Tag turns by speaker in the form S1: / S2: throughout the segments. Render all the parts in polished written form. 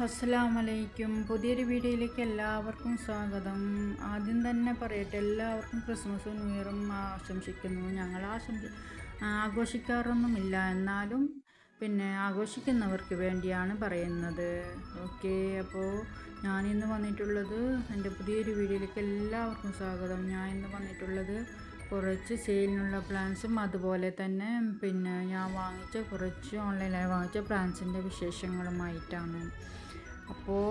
S1: അസ്സലാമലൈക്കും. പുതിയൊരു വീഡിയോയിലേക്ക് എല്ലാവർക്കും സ്വാഗതം. ആദ്യം തന്നെ പറയട്ടെ, എല്ലാവർക്കും ക്രിസ്മസും ന്യൂ ഇയറും ആശംസിക്കുന്നു. ഞങ്ങൾ ആഘോഷിക്കാറൊന്നുമില്ല, എന്നാലും ആഘോഷിക്കുന്നവർക്ക് വേണ്ടിയാണ് പറയുന്നത്. ഓക്കെ, അപ്പോൾ ഞാനിന്ന് വന്നിട്ടുള്ളത് എൻ്റെ പുതിയൊരു വീഡിയോയിലേക്ക് എല്ലാവർക്കും സ്വാഗതം. ഞാൻ ഇന്ന് വന്നിട്ടുള്ളത് കുറച്ച് സെയിലിനുള്ള പ്ലാൻസും അതുപോലെ തന്നെ ഞാൻ വാങ്ങിച്ച കുറച്ച് ഓൺലൈനായി വാങ്ങിച്ച പ്ലാൻസിൻ്റെ വിശേഷങ്ങളുമായിട്ടാണ്. അപ്പോൾ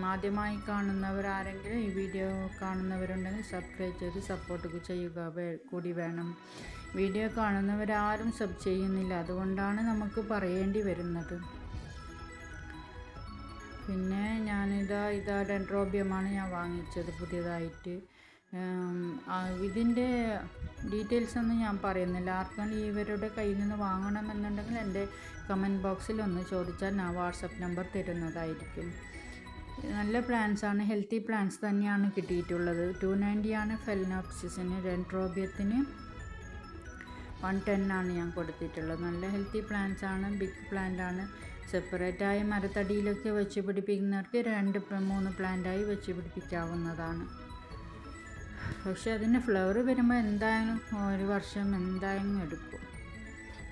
S1: ആദ്യമായി കാണുന്നവരാരെങ്കിലും ഈ വീഡിയോ കാണുന്നവരുണ്ടെങ്കിൽ സബ്സ്ക്രൈബ് ചെയ്ത് സപ്പോർട്ട് ചെയ്യുക കൂടി വേണം. വീഡിയോ കാണുന്നവരാരും സബ് ചെയ്യുന്നില്ല, അതുകൊണ്ടാണ് നമുക്ക് പറയേണ്ടി വരുന്നത്. ഞാനിതാ ഡെൻഡ്രോബിയമാണ് ഞാൻ വാങ്ങിച്ചത് പുതിയതായിട്ട്. ഇതിൻ്റെ ഡീറ്റെയിൽസ് ഒന്നും ഞാൻ പറയുന്നില്ല. ആർക്കെങ്കിലും ഇവരുടെ കയ്യിൽ നിന്ന് വാങ്ങണമെന്നുണ്ടെങ്കിൽ എൻ്റെ കമൻറ്റ് ബോക്സിൽ ഒന്ന് ചോദിച്ചാൽ ഞാൻ വാട്സപ്പ് നമ്പർ തരുന്നതായിരിക്കും. നല്ല പ്ലാൻസാണ്, ഹെൽത്തി പ്ലാൻസ് തന്നെയാണ് കിട്ടിയിട്ടുള്ളത്. 290 ഫെലനോപ്സിസിന്, ഡെൻഡ്രോബിയത്തിന് 110 ഞാൻ കൊടുത്തിട്ടുള്ളത്. നല്ല ഹെൽത്തി പ്ലാന്റ്സാണ്, ബിഗ് പ്ലാന്റാണ്. സെപ്പറേറ്റായ മരത്തടിയിലൊക്കെ വെച്ച് പിടിപ്പിക്കുന്നവർക്ക് 2-3 പ്ലാന്റായി വെച്ച് പിടിപ്പിക്കാവുന്നതാണ്. പക്ഷെ അതിന് ഫ്ലവർ വരുമ്പോൾ എന്തായാലും ഒരു വർഷം എന്തായാലും എടുക്കും.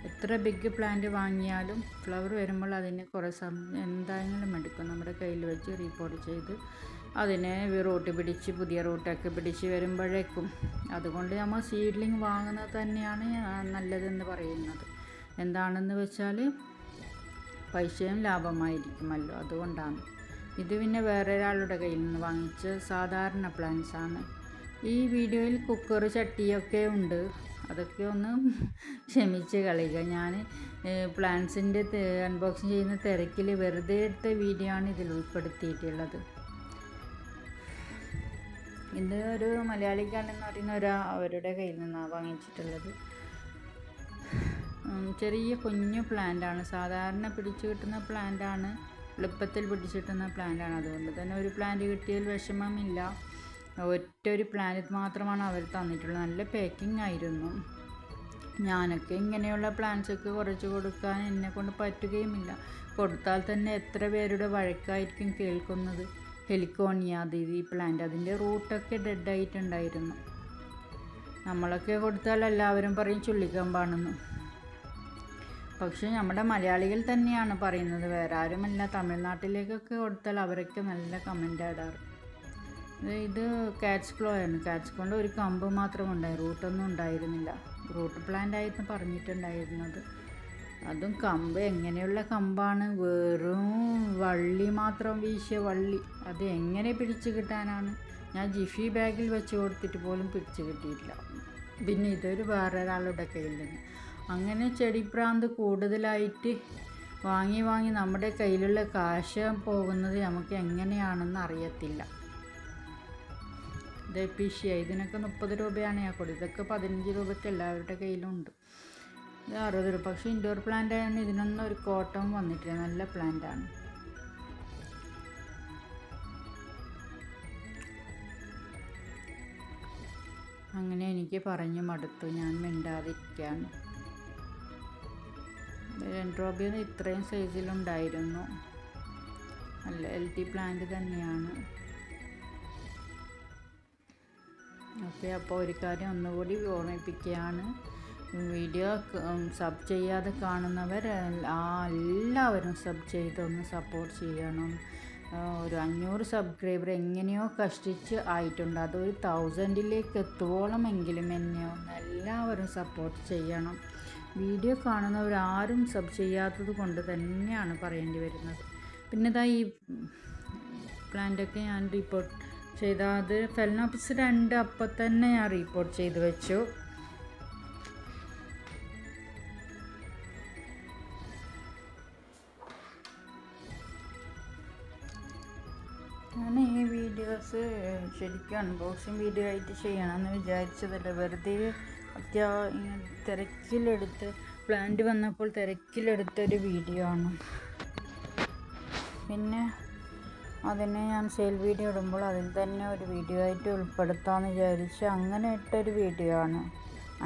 S1: എത്ര ബിഗ് പ്ലാന്റ് വാങ്ങിയാലും ഫ്ലവർ വരുമ്പോൾ അതിന് കുറേ സമയം എന്തായാലും എടുക്കും. നമ്മുടെ കയ്യിൽ വെച്ച് റീപോർട്ട് ചെയ്ത് അതിനെ റൂട്ട് പിടിച്ച് പുതിയ റൂട്ടൊക്കെ പിടിച്ച് വരുമ്പോഴേക്കും. അതുകൊണ്ട് നമ്മൾ സീഡ്ലിംഗ് വാങ്ങുന്നത് തന്നെയാണ് നല്ലതെന്ന് പറയുന്നത്. എന്താണെന്ന് വെച്ചാൽ പൈസയും ലാഭമായിരിക്കുമല്ലോ, അതുകൊണ്ടാണ്. ഇത് വേറൊരാളുടെ കയ്യിൽ നിന്ന് വാങ്ങിച്ച സാധാരണ പ്ലാന്റ്സാണ്. ഈ വീഡിയോയിൽ കുക്കർ ചട്ടിയൊക്കെ ഉണ്ട്, അതൊക്കെ ഒന്ന് ക്ഷമിച്ച് കളയുക. ഞാൻ പ്ലാന്റ്സിൻ്റെ അൺബോക്സിങ് ചെയ്യുന്ന തിരക്കിൽ വെറുതെ എടുത്ത വീഡിയോ ആണ് ഇതിൽ ഉൾപ്പെടുത്തിയിട്ടുള്ളത്. ഇത് ഒരു മലയാളിക്കാണെന്ന് പറയുന്ന അവരുടെ കയ്യിൽ നിന്നാണ് വാങ്ങിച്ചിട്ടുള്ളത്. ചെറിയ കുഞ്ഞു പ്ലാന്റാണ്, സാധാരണ പിടിച്ചു കിട്ടുന്ന പ്ലാന്റാണ്, എളുപ്പത്തിൽ പിടിച്ചു കിട്ടുന്ന പ്ലാന്റാണ്. അതുകൊണ്ട് തന്നെ ഒരു പ്ലാന്റ് കിട്ടിയാൽ വിഷമമില്ല. ഒറ്റൊരു പ്ലാന്റ് മാത്രമാണ് അവർ തന്നിട്ടുള്ളത്. നല്ല പാക്കിംഗ് ആയിരുന്നു. ഞാനൊക്കെ ഇങ്ങനെയുള്ള പ്ലാന്റ്സൊക്കെ കുറച്ച് കൊടുക്കാൻ എന്നെക്കൊണ്ട് പറ്റുകയുമില്ല. കൊടുത്താൽ തന്നെ എത്ര പേരുടെ വഴക്കായിരിക്കും കേൾക്കുന്നത്. ഹെലിക്കോണിയ ഈ പ്ലാന്റ്, അതിൻ്റെ റൂട്ടൊക്കെ ഡെഡായിട്ടുണ്ടായിരുന്നു. നമ്മളൊക്കെ കൊടുത്താൽ എല്ലാവരും പറയും ചുള്ളിക്കമ്പാണെന്ന്. പക്ഷേ നമ്മുടെ മലയാളികൾ തന്നെയാണ് പറയുന്നത്, വേറെ ആരുമല്ല. തമിഴ്നാട്ടിലേക്കൊക്കെ കൊടുത്താൽ അവരൊക്കെ നല്ല കമൻ്റ് ഇടാറ്. ഇത് കാറ്റ്സ്ക്ലോ ആണ്. കാറ്റ്സ്ക്ലോൻ്റെ ഒരു കമ്പ് മാത്രം ഉണ്ടായി, റൂട്ടൊന്നും ഉണ്ടായിരുന്നില്ല. റൂട്ട് പ്ലാന്റ് ആയിരുന്നു പറഞ്ഞിട്ടുണ്ടായിരുന്നത്. അതും കമ്പ് എങ്ങനെയുള്ള കമ്പാണ്, വെറും വള്ളി മാത്രം വീശിയ വള്ളി. അത് എങ്ങനെ പിടിച്ചു കിട്ടാനാണ്? ഞാൻ ജിഫി ബാഗിൽ വെച്ച് കൊടുത്തിട്ട് പോലും പിടിച്ചു കിട്ടിയിട്ടില്ല. ഇതൊരു വേറൊരാളുടെ കയ്യിൽ നിന്ന്. അങ്ങനെ ചെടിപ്രാന്ത് കൂടുതലായിട്ട് വാങ്ങി നമ്മുടെ കയ്യിലുള്ള കാശ് പോകുന്നത് നമുക്ക് എങ്ങനെയാണെന്ന് അറിയത്തില്ല. ഇത് എപ്പീഷ്യ, ഇതിനൊക്കെ 30 രൂപയാണ് ഞാൻ കൊടുത്തത്. ഇതൊക്കെ 15 രൂപയ്ക്ക് എല്ലാവരുടെ കയ്യിലുണ്ട്. ഇത് 60 രൂപ. പക്ഷേ ഇൻഡോർ പ്ലാന്റ് ആണ്, ഇതിനൊന്നും ഒരു കോട്ടം വന്നിട്ടില്ല. നല്ല പ്ലാന്റാണ്. അങ്ങനെ എനിക്ക് പറഞ്ഞു മടുത്തു, ഞാൻ മിണ്ടാതിരിക്കാൻ. ഡെൻഡ്രോബിയം ഇത്രയും സൈസിലുണ്ടായിരുന്നു. നല്ല ഹെൽത്തി പ്ലാന്റ് തന്നെയാണ്. ഓക്കെ, അപ്പോൾ ഒരു കാര്യം ഒന്നുകൂടി ഓർമ്മിപ്പിക്കുകയാണ്. വീഡിയോ സബ് ചെയ്യാതെ കാണുന്നവർ എല്ലാവരും സബ് ചെയ്തൊന്ന് സപ്പോർട്ട് ചെയ്യണം. ഒരു 500 സബ്സ്ക്രൈബർ എങ്ങനെയോ കഷ്ടിച്ച് ആയിട്ടുണ്ട്. അതൊരു 1000-ലേക്ക് എത്തുവോളമെങ്കിലും എന്നെ ഒന്ന് എല്ലാവരും സപ്പോർട്ട് ചെയ്യണം. വീഡിയോ കാണുന്നവരാരും സബ് ചെയ്യാത്തത് കൊണ്ട് തന്നെയാണ് പറയേണ്ടി വരുന്നത്. ഈ പ്ലാന്റൊക്കെ ഞാൻ റിപ്പോർട്ട് ചെയ്ത അത് ഫെലനോപ്സിസ് 2 അപ്പം തന്നെ ഞാൻ റിപ്പോർട്ട് ചെയ്ത് വെച്ചു. ഞാൻ ഈ വീഡിയോസ് ശരിക്കും അൺബോക്സിങ് വീഡിയോ ആയിട്ട് ചെയ്യണമെന്ന് വിചാരിച്ചതല്ല. വെറുതെ തിരക്കിലെടുത്ത് പ്ലാന്റ് വന്നപ്പോൾ തിരക്കിലെടുത്തൊരു വീഡിയോ ആണ്. അതിനെ ഞാൻ സെയിൽ വീഡിയോ ഇടുമ്പോൾ അതിൽ തന്നെ ഒരു വീഡിയോ ആയിട്ട് ഉൾപ്പെടുത്താമെന്ന് വിചാരിച്ച് അങ്ങനെ ഇട്ടൊരു വീഡിയോ ആണ്.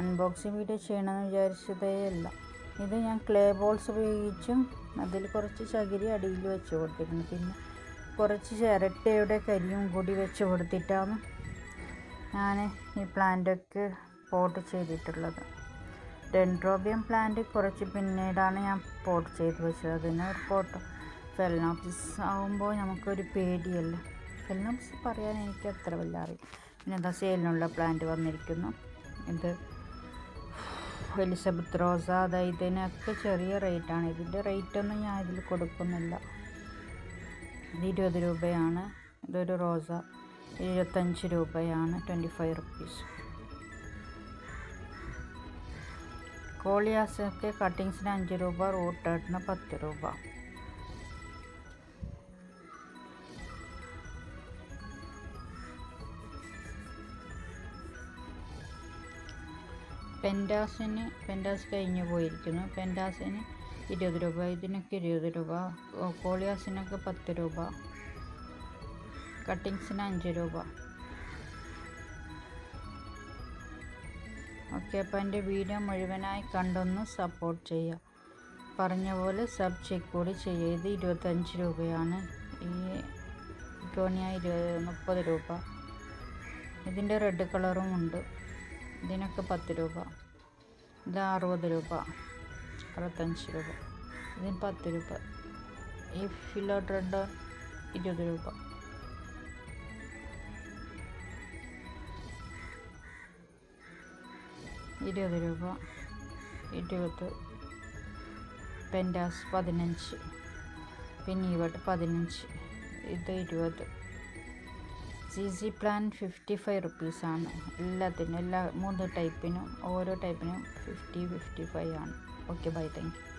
S1: അൺബോക്സിങ് വീഡിയോ ചെയ്യണമെന്ന് വിചാരിച്ചതേ അല്ല. ഇത് ഞാൻ ക്ലേ ബോൾസ് ഉപയോഗിച്ചും അതിൽ കുറച്ച് ചകിരി അടിയിൽ വെച്ച് കൊടുത്തിട്ടുണ്ട്. പിന്നെ കുറച്ച് ചിരട്ടയുടെ കരിയും കൂടി വെച്ച് കൊടുത്തിട്ടാണ് ഞാൻ ഈ പ്ലാന്റൊക്കെ പോട്ട് ചെയ്തിട്ടുള്ളത്. ഡെൻഡ്രോബിയം പ്ലാന്റ് കുറച്ച് പിന്നീടാണ് ഞാൻ പോട്ട് ചെയ്ത് വെച്ചത്. അതിന് ഒരു പോട്ട് ഫെലനോപ്സിസ് ആകുമ്പോൾ നമുക്കൊരു പേടിയല്ല. ഫെലനോപ്സിസ് പറയാൻ എനിക്ക് അത്ര വലിയ അറിയില്ല. പിന്നെ എന്താ സെയിലിനുള്ള പ്ലാന്റ് വന്നിരിക്കുന്നു. ഇത് എലിസബത്ത് റോസ. അതായത് ഇതിനൊക്കെ ചെറിയ റേറ്റാണ്. ഇതിൻ്റെ റേറ്റൊന്നും ഞാൻ ഇതിൽ കൊടുക്കുന്നില്ല. ഇത് 20 രൂപയാണ്. ഇതൊരു റോസ 25 രൂപയാണ്, 25 റുപ്പീസ്. കോളിയാസൊക്കെ കട്ടിങ്സിന് 5 രൂപ, റൂട്ടേട്ടിന് 10 രൂപ. പെൻഡാസ് കഴിഞ്ഞു പോയിരിക്കുന്നു. പെൻഡാസിന് 20 രൂപ, ഇതിനൊക്കെ 20 രൂപ. കോളിയാസിനൊക്കെ 10 രൂപ, കട്ടിങ്സിന് 5 രൂപ. ഓക്കെ, അപ്പോൾ എൻ്റെ വീഡിയോ മുഴുവനായി കണ്ടൊന്ന് സപ്പോർട്ട് ചെയ്യുക. പറഞ്ഞ പോലെ സബ് ചെക്ക് കൂടി ചെയ്യുക. ഇത് 25 രൂപയാണ്. ഈ ടോണിയ 30 രൂപ. ഇതിൻ്റെ റെഡ് കളറും ഉണ്ട്. ഇതിനൊക്കെ 10 രൂപ. ഇത് 60 രൂപ, 65 രൂപ. ഇതിന് 10 രൂപ. ഈ ഫിലോഡ്രഡ് 20 രൂപ. രൂപ, 20. പെൻഡാസ് 15, പിന്നെ ഇവിടെ 15, ഇത് 20. സി പ്ലാന്റ് 55 റുപ്പീസാണ് എല്ലാത്തിനും. എല്ലാ 3 ടൈപ്പിനും ഓരോ ടൈപ്പിനും 50, 55 ആണ്. Okay, bye, thank U.